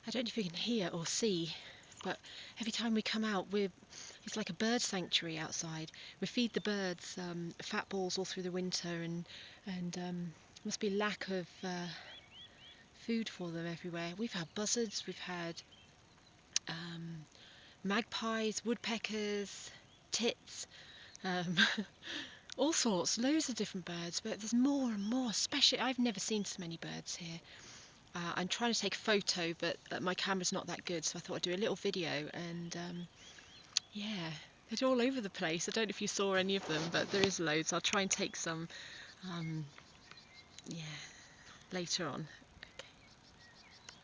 I don't know if you can hear or see, but every time we come out, it's like a bird sanctuary outside. We feed the birds fat balls all through the winter, and must be lack of food for them everywhere. We've had buzzards, we've had magpies, woodpeckers, tits, um, all sorts, loads of different birds, but there's more and more. Especially, I've never seen so many birds here. I'm trying to take a photo, but my camera's not that good, so I thought I'd do a little video. And yeah, they're all over the place. I don't know if you saw any of them, but there is loads. I'll try and take some, yeah, later on.